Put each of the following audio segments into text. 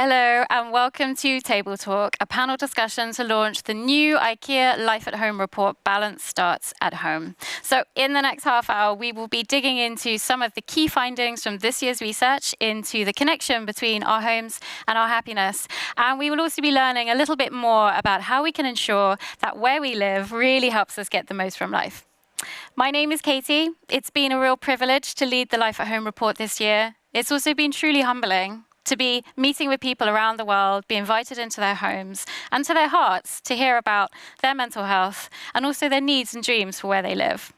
Hello and welcome to Table Talk, a panel discussion to launch the new IKEA Life at Home report, Balance Starts at Home. So in the next half hour, we will be digging into some of the key findings from this year's research into the connection between our homes and our happiness. And we will also be learning a little bit more about how we can ensure that where we live really helps us get the most from life. My name is Katie. It's been a real privilege to lead the Life at Home report this year. It's also been truly humbling to be meeting with people around the world, be invited into their homes and to their hearts to hear about their mental health and also their needs and dreams for where they live.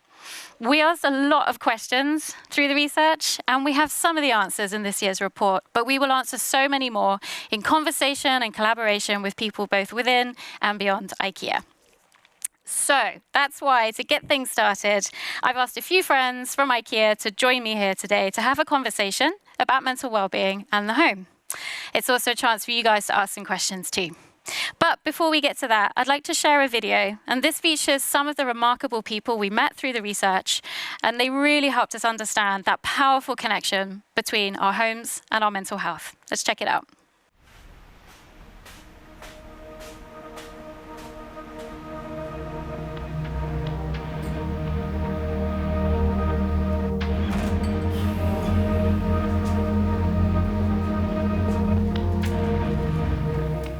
We asked a lot of questions through the research, and we have some of the answers in this year's report, but we will answer so many more in conversation and collaboration with people both within and beyond IKEA. So that's why, to get things started, I've asked a few friends from IKEA to join me here today to have a conversation about mental well-being and the home. It's also a chance for you guys to ask some questions too. But before we get to that, I'd like to share a video, and this features some of the remarkable people we met through the research, and they really helped us understand that powerful connection between our homes and our mental health. Let's check it out.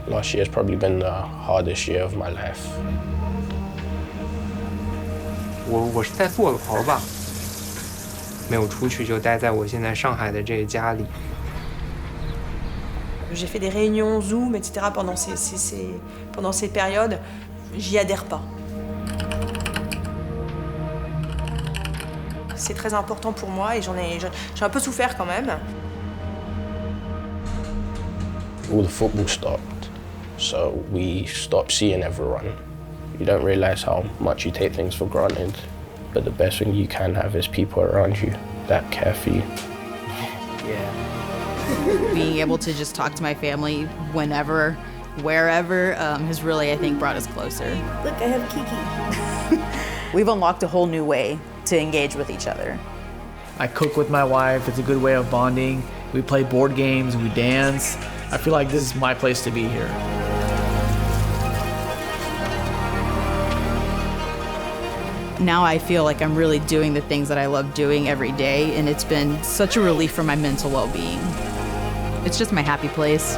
Last year has probably been the hardest year of my life. 我是在做老吧，没有出去就待在我现在上海的这个家里。J'ai fait des réunions Zoom, etc. pendant ces périodes. J'y adhère pas. C'est très important pour moi et j'ai un peu souffert quand même. All the football stopped, so we stopped seeing everyone. You don't realize how much you take things for granted, but the best thing you can have is people around you that care for you. Yeah. Being able to just talk to my family whenever, wherever, has really, I think, brought us closer. Look, I have Kiki. We've unlocked a whole new way to engage with each other. I cook with my wife. It's a good way of bonding. We play board games, we dance. I feel like this is my place to be here. Now I feel like I'm really doing the things that I love doing every day, and it's been such a relief for my mental well-being. It's just my happy place.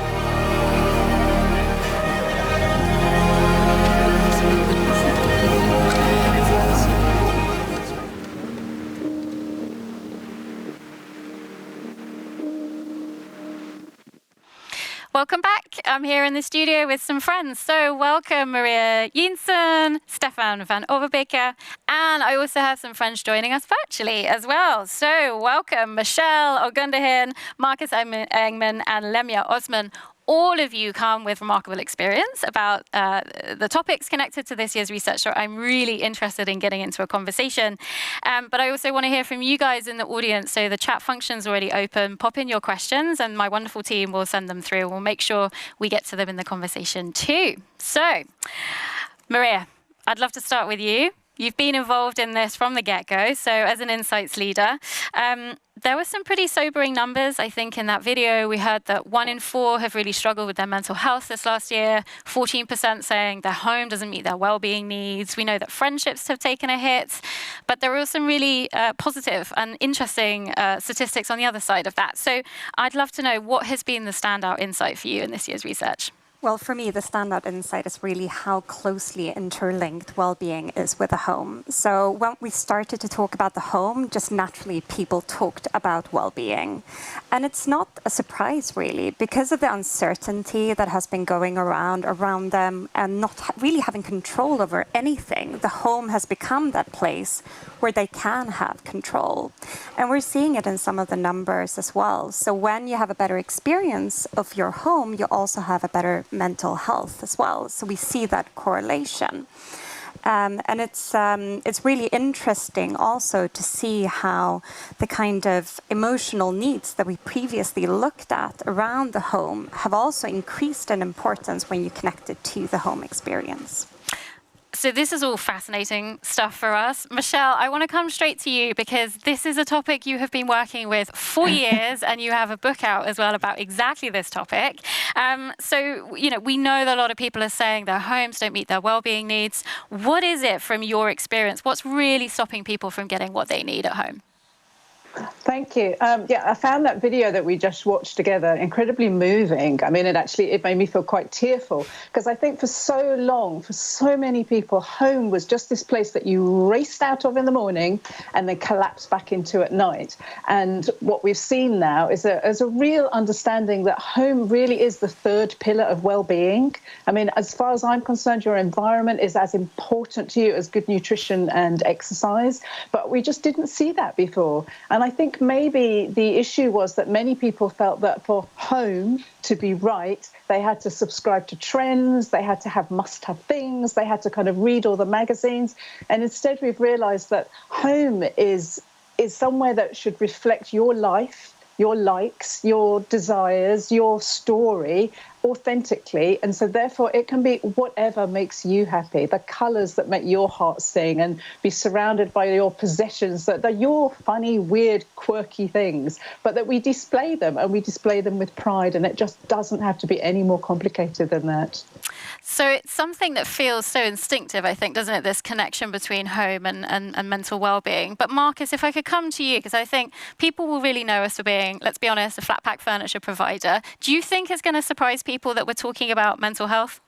Welcome back. I'm here in the studio with some friends. So welcome Maria Jensen, Stefan van Overbeker, and I also have some friends joining us virtually as well. So welcome Michelle Ogundahin, Marcus Engman, and Lemia Osman. All of you come with remarkable experience about the topics connected to this year's research, so I'm really interested in getting into a conversation. But I also want to hear from you guys in the audience, so the chat function's already open. Pop in your questions, and my wonderful team will send them through. We'll make sure we get to them in the conversation too. So, Maria, I'd love to start with you. You've been involved in this from the get-go, so as an insights leader, there were some pretty sobering numbers. I think in that video, we heard that 1 in 4 have really struggled with their mental health this last year, 14% saying their home doesn't meet their well-being needs. We know that friendships have taken a hit, but there are some really positive and interesting statistics on the other side of that. So I'd love to know, what has been the standout insight for you in this year's research? Well, for me, the standout insight is really how closely interlinked well-being is with the home. So when we started to talk about the home, just naturally people talked about well-being. And it's not a surprise, really, because of the uncertainty that has been going around them and not really having control over anything. The home has become that place where they can have control. And we're seeing it in some of the numbers as well. So when you have a better experience of your home, you also have a better mental health as well. So we see that correlation. And it's really interesting also to see how the kind of emotional needs that we previously looked at around the home have also increased in importance when you connect it to the home experience. So this is all fascinating stuff for us. Michelle, I want to come straight to you because this is a topic you have been working with for years and you have a book out as well about exactly this topic. So, we know that a lot of people are saying their homes don't meet their well-being needs. What is it from your experience? What's really stopping people from getting what they need at home? Thank you. I found that video that we just watched together incredibly moving. I mean, it made me feel quite tearful, because I think for so long, for so many people, home was just this place that you raced out of in the morning and then collapsed back into at night. And what we've seen now is a real understanding that home really is the third pillar of well-being. I mean, as far as I'm concerned, your environment is as important to you as good nutrition and exercise, but we just didn't see that before. And I think maybe the issue was that many people felt that for home to be right, they had to subscribe to trends, they had to have must-have things, they had to kind of read all the magazines. And instead, we've realised that home is somewhere that should reflect your life, your likes, your desires, your story authentically. And so therefore it can be whatever makes you happy, the colours that make your heart sing, and be surrounded by your possessions that are your funny, weird, quirky things, but that we display them, and we display them with pride, and it just doesn't have to be any more complicated than that. So it's something that feels so instinctive, I think, doesn't it? This connection between home and mental well-being. But Marcus, if I could come to you, because I think people will really know us for being, let's be honest, a flat pack furniture provider. Do you think it's going to surprise people that we're talking about mental health?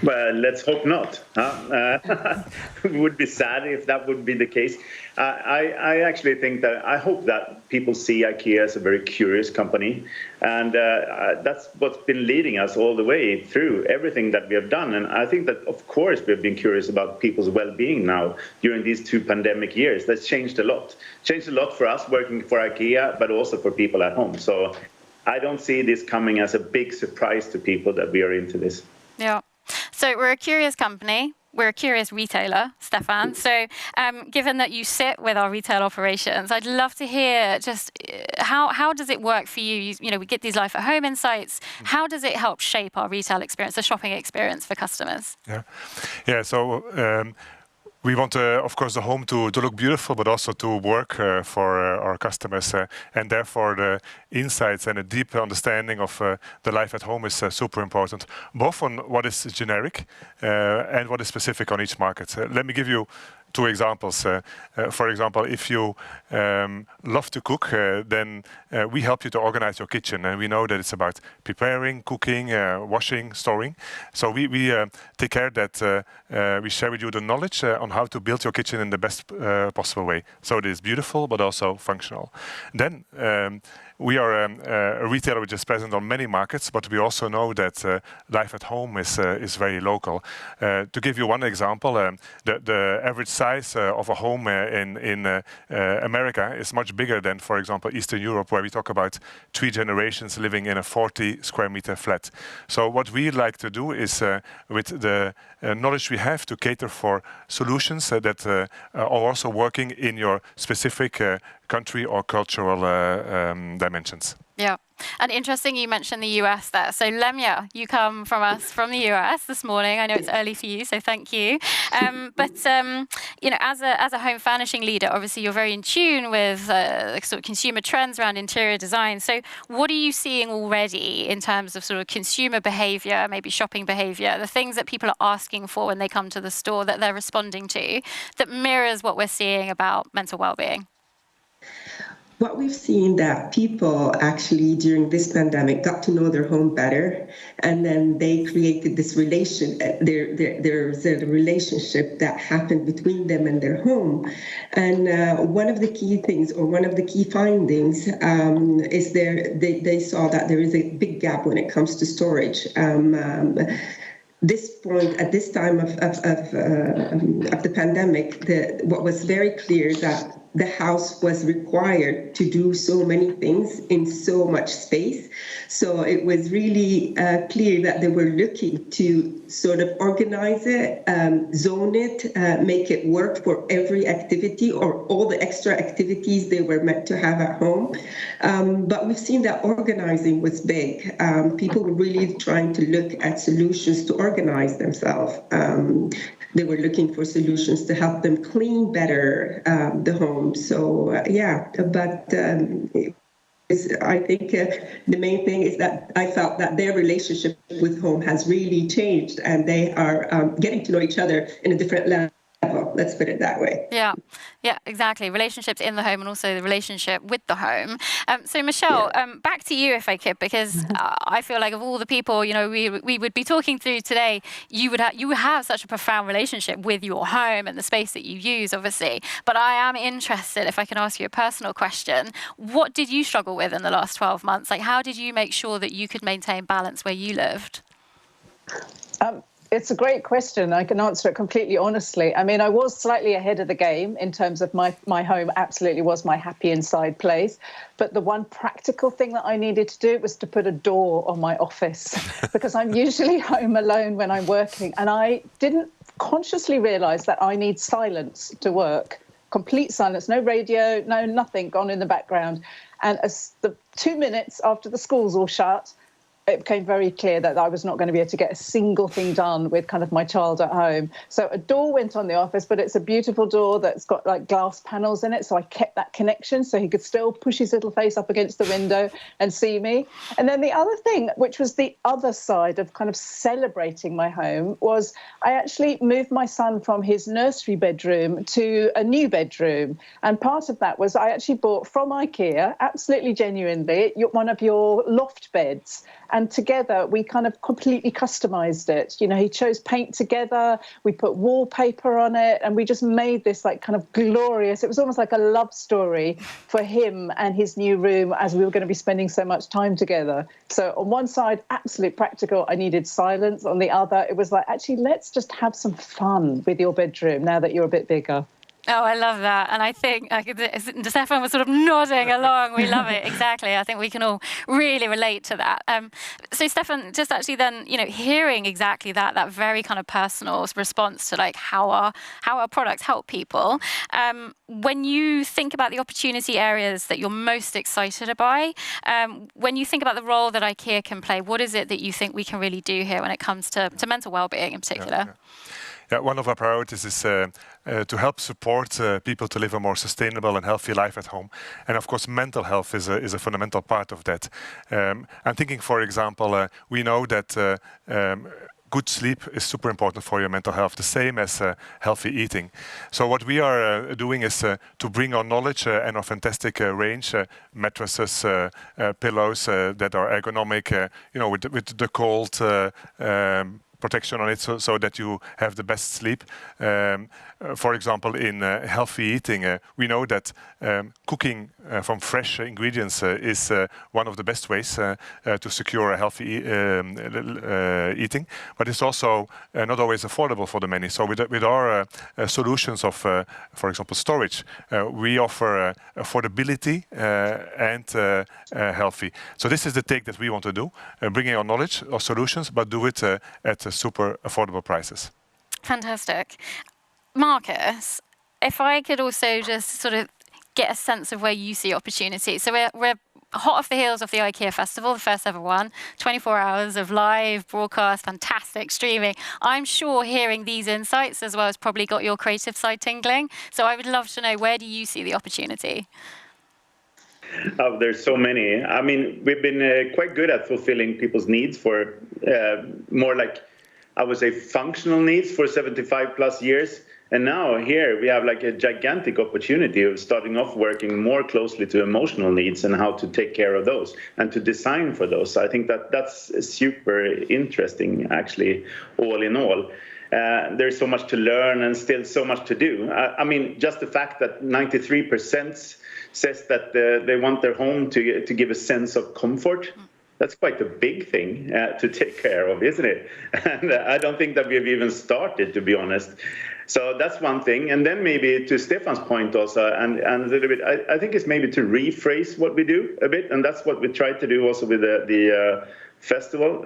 Well, let's hope not. It would be sad if that would be the case. I actually think that I hope that people see IKEA as a very curious company, and that's what's been leading us all the way through everything that we have done. And I think that, of course, we've been curious about people's well-being now during these 2 pandemic years. That's changed a lot. Changed a lot for us working for IKEA, but also for people at home. So I don't see this coming as a big surprise to people that we are into this. Yeah. So we're a curious company. We're a curious retailer, Stefan. So given that you sit with our retail operations, I'd love to hear just how does it work for you? We get these Life at Home insights. How does it help shape our retail experience, the shopping experience for customers? Yeah. So we want, of course, the home to look beautiful, but also to work for our customers. And therefore, the insights and a deep understanding of the life at home is super important, both on what is generic and what is specific on each market. Let me give you 2 examples. For example, if you love to cook, then we help you to organize your kitchen. And we know that it's about preparing, cooking, washing, storing. So we take care that we share with you the knowledge on how to build your kitchen in the best possible way. So it is beautiful, but also functional. Then we are a retailer which is present on many markets, but we also know that life at home is very local. To give you one example, the average size of a home in America is much bigger than, for example, Eastern Europe, where we talk about 3 generations living in a 40 square meter flat. So what we like to do is, with the knowledge we have, to cater for solutions that are also working in your specific country or cultural dimensions. Yeah. And interesting you mentioned the US there. So Lemja, you come from us from the US this morning. I know it's early for you, so thank you. But as a home furnishing leader, obviously you're very in tune with sort of consumer trends around interior design. So what are you seeing already in terms of sort of consumer behavior, maybe shopping behavior, the things that people are asking for when they come to the store that they're responding to, that mirrors what we're seeing about mental well-being? What we've seen that people actually during this pandemic got to know their home better, and then they created this relation. There's a relationship that happened between them and their home, and one of the key things, or one of the key findings, is they saw that there is a big gap when it comes to storage. At this time of the pandemic, what was very clear that the house was required to do so many things in so much space. So it was really clear that they were looking to sort of organize it, zone it, make it work for every activity or all the extra activities they were meant to have at home. But we've seen that organizing was big. People were really trying to look at solutions to organize themselves. They were looking for solutions to help them clean better the home. So, I think the main thing is that I felt that their relationship with home has really changed, and they are getting to know each other in a different level. Let's put it that way. Yeah, exactly. Relationships in the home and also the relationship with the home. So Michelle, back to you if I could, because I feel like of all the people, you know, we would be talking through today, you would have such a profound relationship with your home and the space that you use, obviously. But I am interested, if I can ask you a personal question, what did you struggle with in the last 12 months? Like, how did you make sure that you could maintain balance where you lived? It's a great question. I can answer it completely honestly. I mean, I was slightly ahead of the game in terms of my home absolutely was my happy inside place. But the one practical thing that I needed to do was to put a door on my office because I'm usually home alone when I'm working. And I didn't consciously realize that I need silence to work. Complete silence, no radio, no nothing gone in the background. And as the 2 minutes after the schools all shut, it became very clear that I was not going to be able to get a single thing done with kind of my child at home. So a door went on the office, but it's a beautiful door that's got like glass panels in it. So I kept that connection so he could still push his little face up against the window and see me. And then the other thing, which was the other side of kind of celebrating my home, was I actually moved my son from his nursery bedroom to a new bedroom. And part of that was I actually bought from IKEA, absolutely genuinely, one of your loft beds. And together we kind of completely customized it. You know, he chose paint together, we put wallpaper on it, and we just made this like kind of glorious, it was almost like a love story for him and his new room as we were going to be spending so much time together. So on one side, absolute practical, I needed silence. On the other, it was like, actually, let's just have some fun with your bedroom now that you're a bit bigger. Oh, I love that. And I think Stefan was sort of nodding along. We love it. Exactly. I think we can all really relate to that. So Stefan, just actually then, you know, hearing exactly that very kind of personal response to like how our products help people. When you think about the opportunity areas that you're most excited by, when you think about the role that IKEA can play, what is it that you think we can really do here when it comes to mental well-being in particular? Yeah, one of our priorities is to help support people to live a more sustainable and healthy life at home. And of course, mental health is a fundamental part of that. I'm thinking, for example, we know that good sleep is super important for your mental health, the same as healthy eating. So what we are doing is to bring our knowledge and our fantastic range, mattresses, pillows that are ergonomic, you know, with the cold protection on it so that you have the best sleep. For example, in healthy eating, we know that cooking from fresh ingredients is one of the best ways to secure a healthy eating, but it's also not always affordable for the many. So with our solutions of, for example, storage, we offer affordability and healthy. So this is the take that we want to do, bringing our knowledge, our solutions, but do it at super affordable prices. Fantastic. Marcus, if I could also just sort of get a sense of where you see opportunity. So we're hot off the heels of the IKEA Festival, the first ever one, 24 hours of live broadcast, fantastic streaming. I'm sure hearing these insights as well has probably got your creative side tingling. So I would love to know, where do you see the opportunity? Oh, there's so many. I mean, we've been quite good at fulfilling people's needs for more like, I would say, functional needs for 75 plus years. And now here we have like a gigantic opportunity of starting off working more closely to emotional needs and how to take care of those and to design for those. So I think that's super interesting, actually, all in all. There's so much to learn and still so much to do. I mean, just the fact that 93% says that they want their home to give a sense of comfort. That's quite a big thing to take care of, isn't it? And I don't think that we've even started, to be honest. So that's one thing. And then maybe to Stefan's point also, and a little bit, I think it's maybe to rephrase what we do a bit. And that's what we tried to do also with the festival.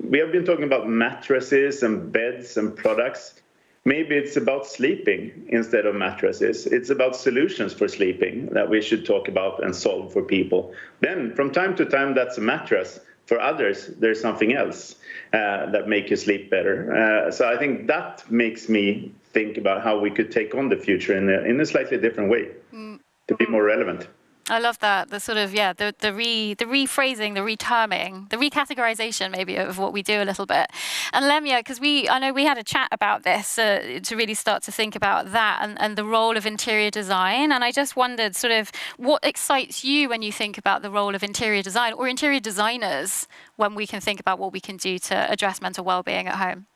We have been talking about mattresses and beds and products. Maybe it's about sleeping instead of mattresses. It's about solutions for sleeping that we should talk about and solve for people. Then from time to time, that's a mattress. For others, there's something else that make you sleep better. So I think that makes me think about how we could take on the future in a slightly different way to be more relevant. I love that. The sort of, the rephrasing, the reterming, the recategorization maybe of what we do a little bit. And Lemia, because I know we had a chat about this to really start to think about that and the role of interior design. And I just wondered sort of what excites you when you think about the role of interior design or interior designers when we can think about what we can do to address mental well-being at home.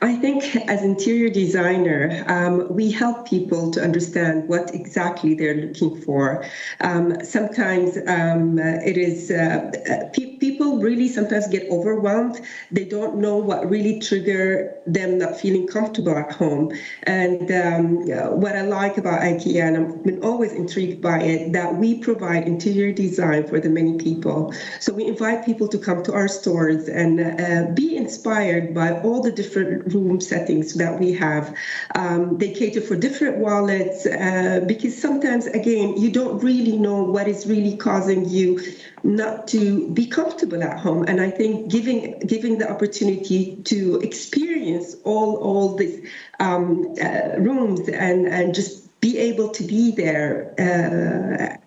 I think as interior designer, we help people to understand what exactly they're looking for. Sometimes it is people really sometimes get overwhelmed. They don't know what really trigger them not feeling comfortable at home. And what I like about IKEA, and I've been always intrigued by it, that we provide interior design for the many people. So we invite people to come to our stores and be inspired by all the different room settings that we have. They cater for different wallets because sometimes, again, you don't really know what is really causing you not to be comfortable at home. And I think giving the opportunity to experience all these rooms and just be able to be there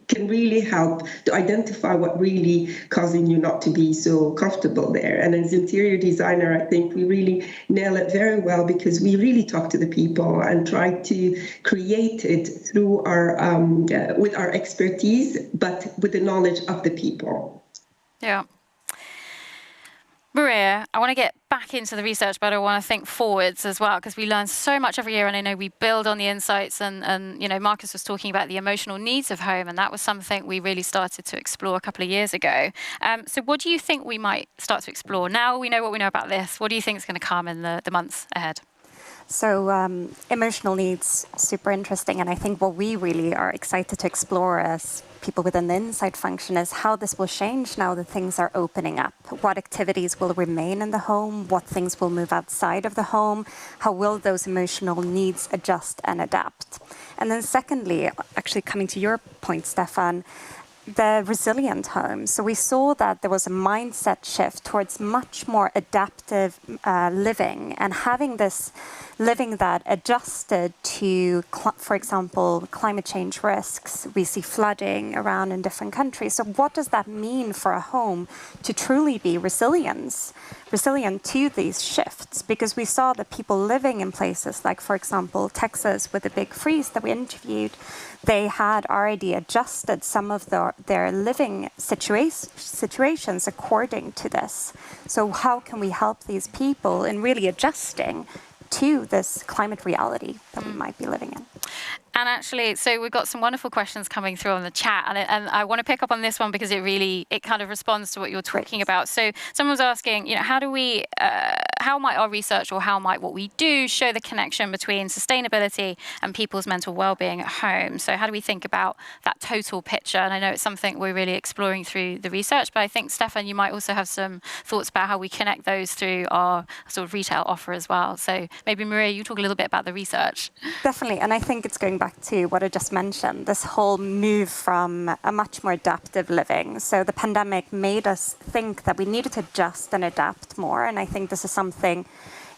can really help to identify what really causing you not to be so comfortable there. And as interior designer, I think we really nail it very well because we really talk to the people and try to create it through our with our expertise, but with the knowledge of the people. Yeah. Maria, I want to get back into the research, but I want to think forwards as well, because we learn so much every year, and I know we build on the insights, and you know, Marcus was talking about the emotional needs of home, and that was something we really started to explore a couple of years ago. So what do you think we might start to explore? Now we know what we know about this, what do you think is going to come in the months ahead? So emotional needs, super interesting. And I think what we really are excited to explore as people within the insight function is how this will change now that things are opening up. What activities will remain in the home? What things will move outside of the home? How will those emotional needs adjust and adapt? And then secondly, actually coming to your point, Stefan, the resilient home. So we saw that there was a mindset shift towards much more adaptive living and having this living that adjusted to, for example, climate change risks. We see flooding around in different countries. So what does that mean for a home to truly be resilient to these shifts? Because we saw that people living in places like, for example, Texas with the big freeze that we interviewed, they had already adjusted some of their living situations according to this. So how can we help these people in really adjusting to this climate reality that we might be living in? And actually, so we've got some wonderful questions coming through on the chat, and I want to pick up on this one because it kind of responds to what you're talking about. So someone was asking, you know, how might our research or how might what we do show the connection between sustainability and people's mental well-being at home? So how do we think about that total picture? And I know it's something we're really exploring through the research, but I think, Stefan, you might also have some thoughts about how we connect those through our sort of retail offer as well. So maybe, Maria, you talk a little bit about the research. Definitely, and I think it's going back to what I just mentioned, this whole move from a much more adaptive living. So the pandemic made us think that we needed to adjust and adapt more, and I think this is something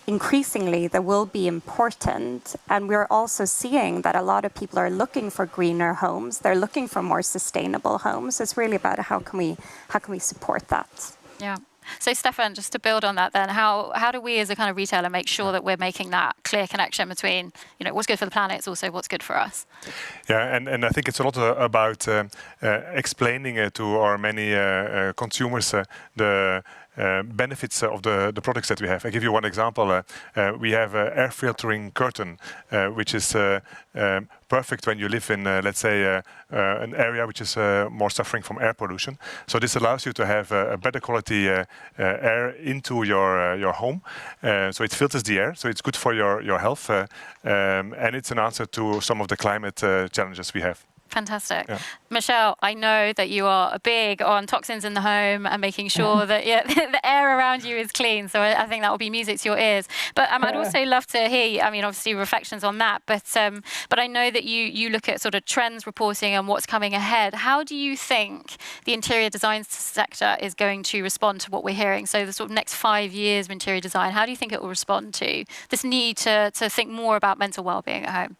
increasingly that will be important. And we're also seeing that a lot of people are looking for greener homes. They're looking for more sustainable homes. It's really about how can we support that? Yeah. So Stefan, just to build on that then, how do we as a kind of retailer make sure that we're making that clear connection between, you know, what's good for the planet is also what's good for us? Yeah, and I think it's a lot about explaining to our many consumers the benefits of the products that we have. I give you one example. We have an air filtering curtain, which is perfect when you live in, let's say, an area which is more suffering from air pollution. So this allows you to have a better quality air into your home. So it filters the air, so it's good for your health, and it's an answer to some of the climate challenges we have. Fantastic. Yeah. Michelle, I know that you are big on toxins in the home and making sure that the air around you is clean. So I think that will be music to your ears. But I'd also love to hear, I mean, obviously reflections on that. But I know that you look at sort of trends reporting and what's coming ahead. How do you think the interior design sector is going to respond to what we're hearing? So the sort of next 5 years of interior design, how do you think it will respond to this need to think more about mental well-being at home?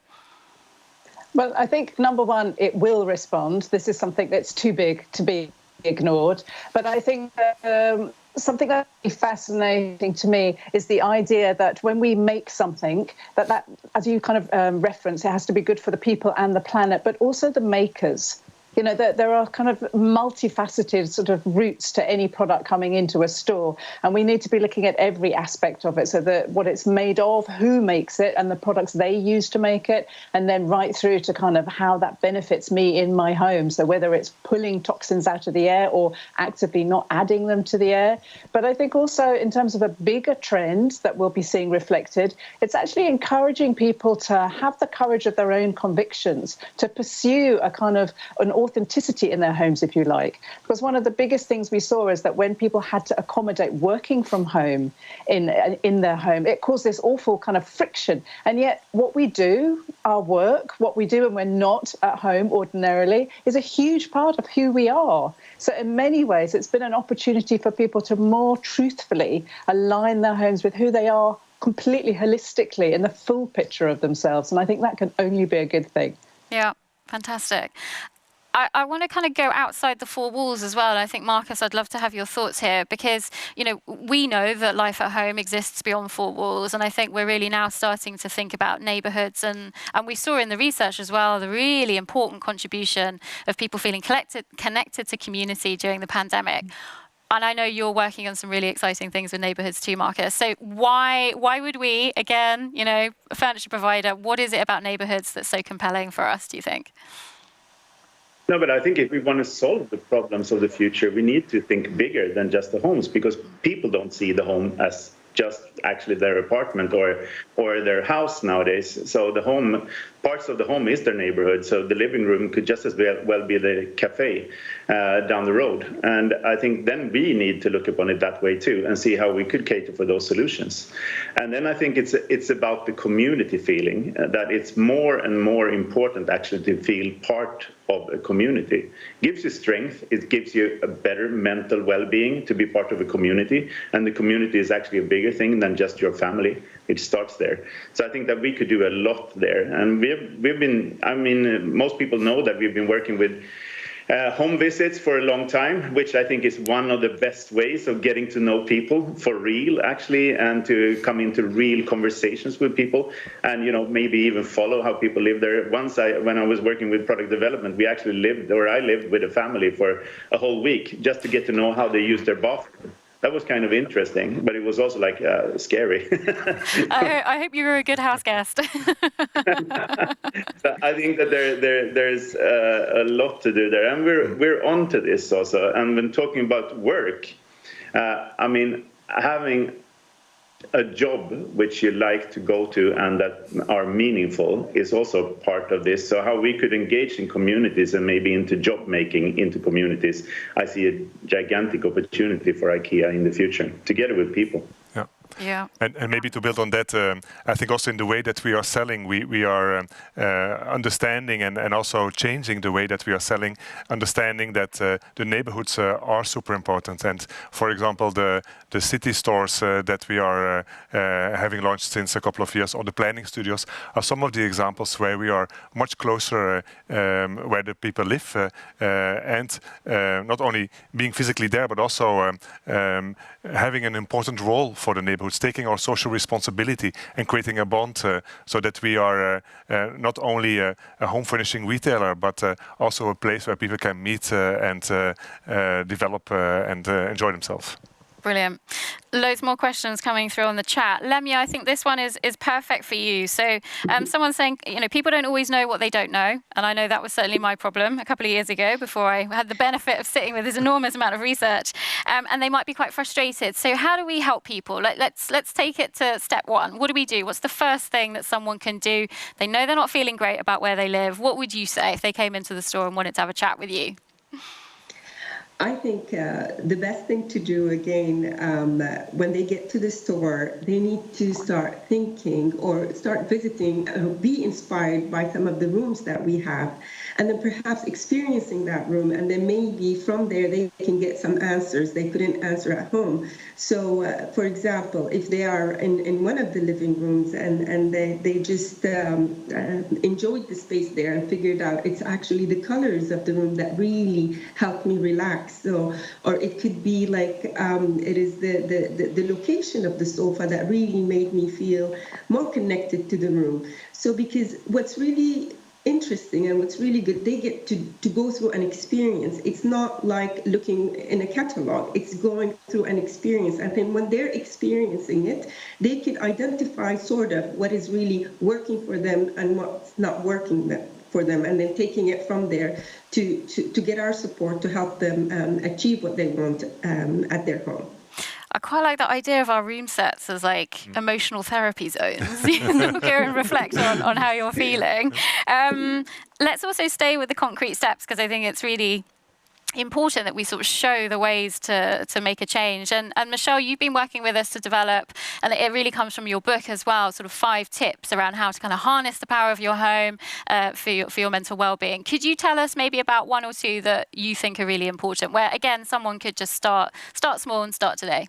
Well, I think number one, it will respond. This is something that's too big to be ignored. But I think something that's fascinating to me is the idea that when we make something, that as you kind of reference, it has to be good for the people and the planet, but also the makers. You know, there are kind of multifaceted sort of routes to any product coming into a store, and we need to be looking at every aspect of it, so that what it's made of, who makes it, and the products they use to make it, and then right through to kind of how that benefits me in my home. So whether it's pulling toxins out of the air or actively not adding them to the air. But I think also in terms of a bigger trend that we'll be seeing reflected, it's actually encouraging people to have the courage of their own convictions, to pursue a kind of an authenticity in their homes, if you like. Because one of the biggest things we saw is that when people had to accommodate working from home in their home, it caused this awful kind of friction. And yet what we do, our work, what we do when we're not at home ordinarily, is a huge part of who we are. So in many ways, it's been an opportunity for people to more truthfully align their homes with who they are completely holistically in the full picture of themselves. And I think that can only be a good thing. Yeah, fantastic. I want to kind of go outside the four walls as well. And I think, Marcus, I'd love to have your thoughts here because, you know, we know that life at home exists beyond four walls. And I think we're really now starting to think about neighborhoods. And we saw in the research as well, the really important contribution of people feeling connected to community during the pandemic. And I know you're working on some really exciting things with neighborhoods too, Marcus. So why would we, again, you know, a furniture provider, what is it about neighborhoods that's so compelling for us, do you think? No, but I think if we want to solve the problems of the future, we need to think bigger than just the homes, because people don't see the home as just actually their apartment or their house nowadays. So the home, parts of the home is their neighborhood. So the living room could just as well be the cafe down the road. And I think then we need to look upon it that way too and see how we could cater for those solutions. And then I think it's about the community feeling, that it's more and more important actually to feel part of a community. It gives you strength, it gives you a better mental well-being to be part of a community, and the community is actually a bigger thing than just your family. It starts there. So I think that we could do a lot there. And we've been, I mean, most people know that we've been working with home visits for a long time, which I think is one of the best ways of getting to know people for real, actually, and to come into real conversations with people and, you know, maybe even follow how people live there. Once when I was working with product development, we actually I lived with a family for a whole week just to get to know how they use their bathroom. That was kind of interesting, but it was also like scary. I hope you were a good house guest. So I think that there's a lot to do there, and we're onto this also. And when talking about work, I mean, having a job which you like to go to and that are meaningful is also part of this. So how we could engage in communities and maybe into job making into communities, I see a gigantic opportunity for IKEA in the future, together with people. Yeah. And maybe to build on that, I think also in the way that we are selling, we are understanding and also changing the way that we are selling, understanding that the neighborhoods are super important. And for example, the city stores that we are having launched since a couple of years, or the planning studios, are some of the examples where we are much closer where the people live and not only being physically there, but also having an important role for the neighborhood. Taking our social responsibility and creating a bond so that we are not only a home furnishing retailer, but also a place where people can meet and develop and enjoy themselves. Brilliant. Loads more questions coming through on the chat. Lemia, I think this one is perfect for you. So someone's saying, you know, people don't always know what they don't know. And I know that was certainly my problem a couple of years ago before I had the benefit of sitting with this enormous amount of research. And they might be quite frustrated. So how do we help people? Let's take it to step one. What do we do? What's the first thing that someone can do? They know they're not feeling great about where they live. What would you say if they came into the store and wanted to have a chat with you? I think the best thing to do again, when they get to the store, they need to start thinking or start visiting, be inspired by some of the rooms that we have, and then perhaps experiencing that room, and then maybe from there they can get some answers they couldn't answer at home. So, for example, if they are in one of the living rooms and they just enjoyed the space there and figured out it's actually the colors of the room that really help me relax. So, or it could be like it is the location of the sofa that really made me feel more connected to the room. So because what's really interesting and what's really good, they get to go through an experience. It's not like looking in a catalog, it's going through an experience. And then when they're experiencing it, they can identify sort of what is really working for them and what's not working for them, and then taking it from there to get our support to help them achieve what they want at their home. I quite like the idea of our room sets as like emotional therapy zones. You go and reflect on how you're feeling. Let's also stay with the concrete steps, because I think it's really important that we sort of show the ways to make a change. And Michelle, you've been working with us to develop, and it really comes from your book as well, sort of 5 tips around how to kind of harness the power of your home for your mental well-being. Could you tell us maybe about 1 or 2 that you think are really important, where again someone could just start small and start today?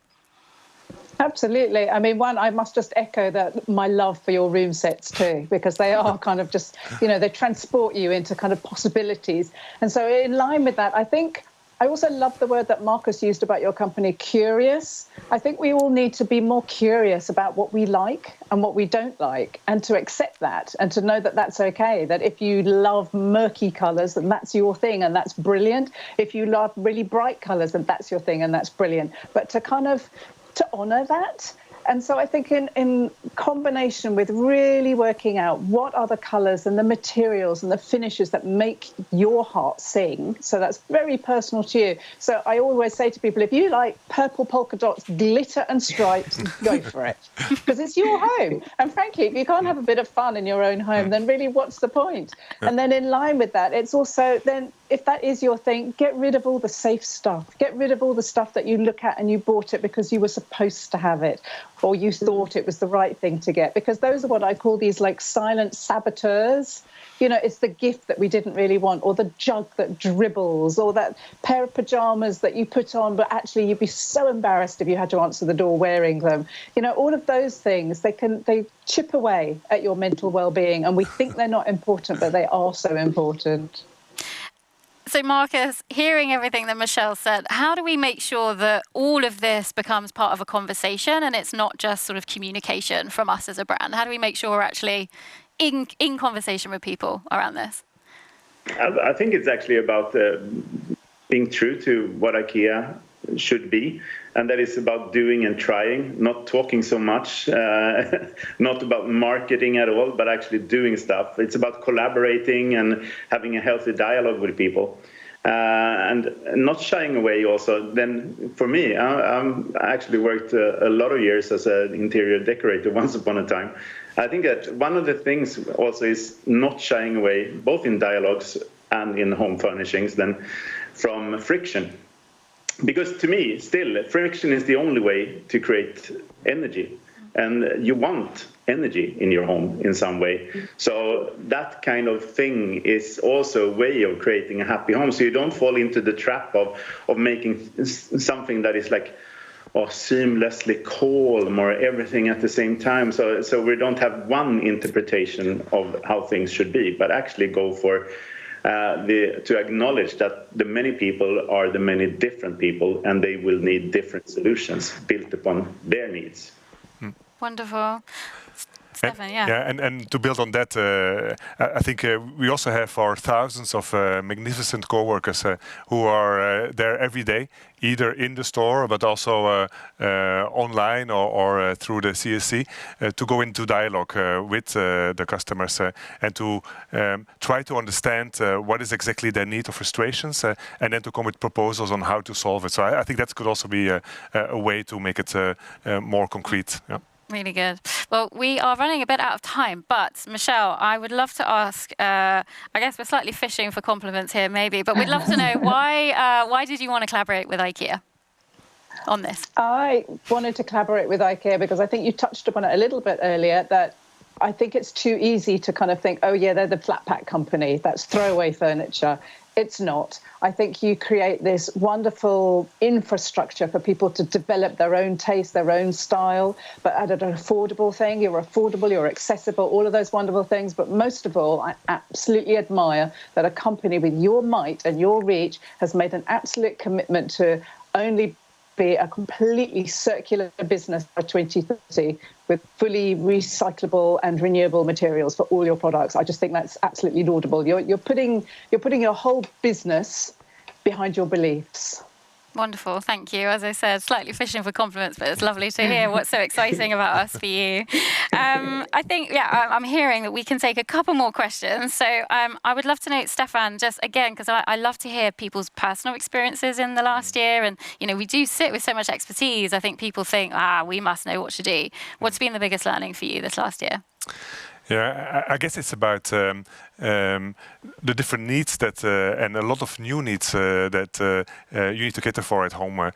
Absolutely. I mean, one, I must just echo that my love for your room sets too, because they are kind of just, they transport you into kind of possibilities. And so in line with that, I think I also love the word that Marcus used about your company, curious. I think we all need to be more curious about what we like and what we don't like, and to accept that and to know that that's okay, that if you love murky colours, then that's your thing and that's brilliant. If you love really bright colours, then that's your thing and that's brilliant. But to kind of to honour that. And so I think in combination with really working out what are the colours and the materials and the finishes that make your heart sing, so that's very personal to you. So I always say to people, if you like purple polka dots, glitter and stripes, go for it, because it's your home. And frankly, if you can't have a bit of fun in your own home, then really what's the point? And then in line with that, it's also then, if that is your thing, get rid of all the safe stuff. Get rid of all the stuff that you look at and you bought it because you were supposed to have it, or you thought it was the right thing to get, because those are what I call these like silent saboteurs. It's the gift that we didn't really want, or the jug that dribbles, or that pair of pajamas that you put on, but actually you'd be so embarrassed if you had to answer the door wearing them. All of those things, they chip away at your mental well-being, and we think they're not important, but they are so important. So Marcus, hearing everything that Michelle said, how do we make sure that all of this becomes part of a conversation and it's not just sort of communication from us as a brand? How do we make sure we're actually in conversation with people around this? I think it's actually about being true to what IKEA should be, and that is about doing and trying, not talking so much, not about marketing at all, but actually doing stuff. It's about collaborating and having a healthy dialogue with people, and not shying away also. Then for me, I actually worked a lot of years as an interior decorator once upon a time. I think that one of the things also is not shying away, both in dialogues and in home furnishings, then from friction. Because to me, still, friction is the only way to create energy. And you want energy in your home in some way. So that kind of thing is also a way of creating a happy home. So you don't fall into the trap of making something that is like seamlessly calm or everything at the same time. So we don't have one interpretation of how things should be, but actually go for to acknowledge that the many people are the many different people, and they will need different solutions built upon their needs. Wonderful. Stefan, and to build on that, I think we also have our thousands of magnificent co-workers who are there every day, either in the store, but also online or through the CSC, to go into dialogue with the customers and to try to understand what is exactly their need or frustrations, and then to come with proposals on how to solve it. So I think that could also be a way to make it more concrete. Yeah. Really good. Well, we are running a bit out of time, but Michelle, I would love to ask, I guess we're slightly fishing for compliments here maybe, but we'd love to know why did you want to collaborate with IKEA on this? I wanted to collaborate with IKEA because I think you touched upon it a little bit earlier, that I think it's too easy to kind of think, oh yeah, they're the flat pack company, that's throwaway furniture. It's not. I think you create this wonderful infrastructure for people to develop their own taste, their own style, but at an affordable thing. You're affordable, you're accessible, all of those wonderful things. But most of all, I absolutely admire that a company with your might and your reach has made an absolute commitment to only be a completely circular business by 2030 with fully recyclable and renewable materials for all your products. I just think that's absolutely laudable. You're putting your whole business behind your beliefs. Wonderful, thank you. As I said, slightly fishing for compliments, but it's lovely to hear what's so exciting about us for you. I think, I'm hearing that we can take a couple more questions. So I would love to know, Stefan, just again, because I love to hear people's personal experiences in the last year. And, we do sit with so much expertise. I think people think, we must know what to do. What's been the biggest learning for you this last year? Yeah, I guess it's about the different needs that and a lot of new needs that you need to cater for at home.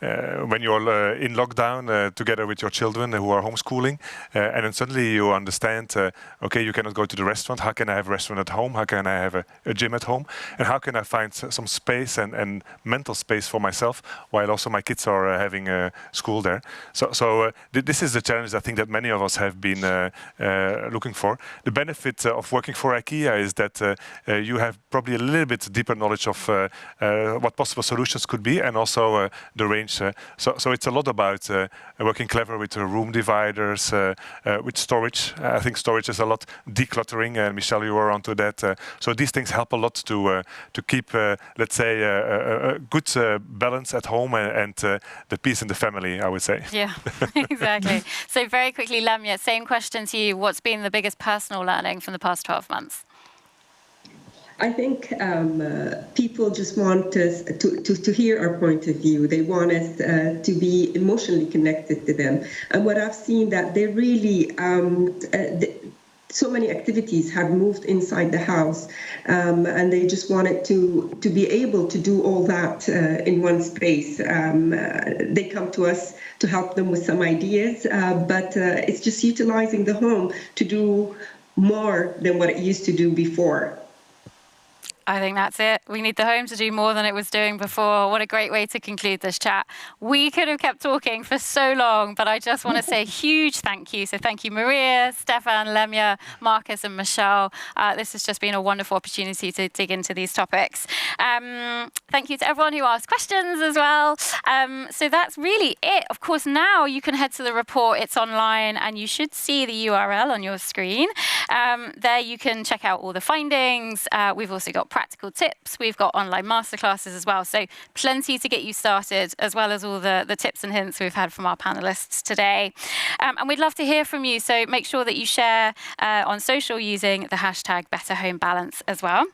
When you're in lockdown together with your children who are homeschooling, and then suddenly you understand, okay, you cannot go to the restaurant. How can I have a restaurant at home? How can I have a gym at home? And how can I find some space and mental space for myself while also my kids are having school there? So this is the challenge I think that many of us have been looking for. The benefit of working for IKEA is that you have probably a little bit deeper knowledge of what possible solutions could be, and also the range. So it's a lot about working clever with room dividers, with storage. I think storage is a lot decluttering, and Michelle, you were onto that. So these things help a lot to keep, let's say, a good balance at home and the peace in the family, I would say. Yeah, exactly. So very quickly, Lamia, same question to you. What's been the biggest personal learning from the past 12 months? I think people just want us to hear our point of view. They want us to be emotionally connected to them. And what I've seen that they really, so many activities have moved inside the house, and they just wanted to be able to do all that in one space. They come to us to help them with some ideas, but it's just utilizing the home to do more than what it used to do before. I think that's it. We need the home to do more than it was doing before. What a great way to conclude this chat. We could have kept talking for so long, but I just want to say a huge thank you. So thank you, Maria, Stefan, Lemia, Marcus, and Michelle. This has just been a wonderful opportunity to dig into these topics. Thank you to everyone who asked questions as well. So that's really it. Of course, now you can head to the report. It's online, and you should see the URL on your screen. There you can check out all the findings. We've also got practical tips. We've got online masterclasses as well. So plenty to get you started, as well as all the tips and hints we've had from our panelists today. And we'd love to hear from you. So make sure that you share on social using the hashtag #BetterHomeBalance as well.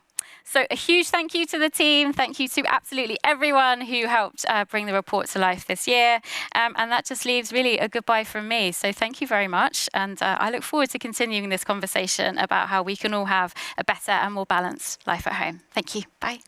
So a huge thank you to the team. Thank you to absolutely everyone who helped bring the report to life this year. And that just leaves really a goodbye from me. So thank you very much. And I look forward to continuing this conversation about how we can all have a better and more balanced life at home. Thank you. Bye.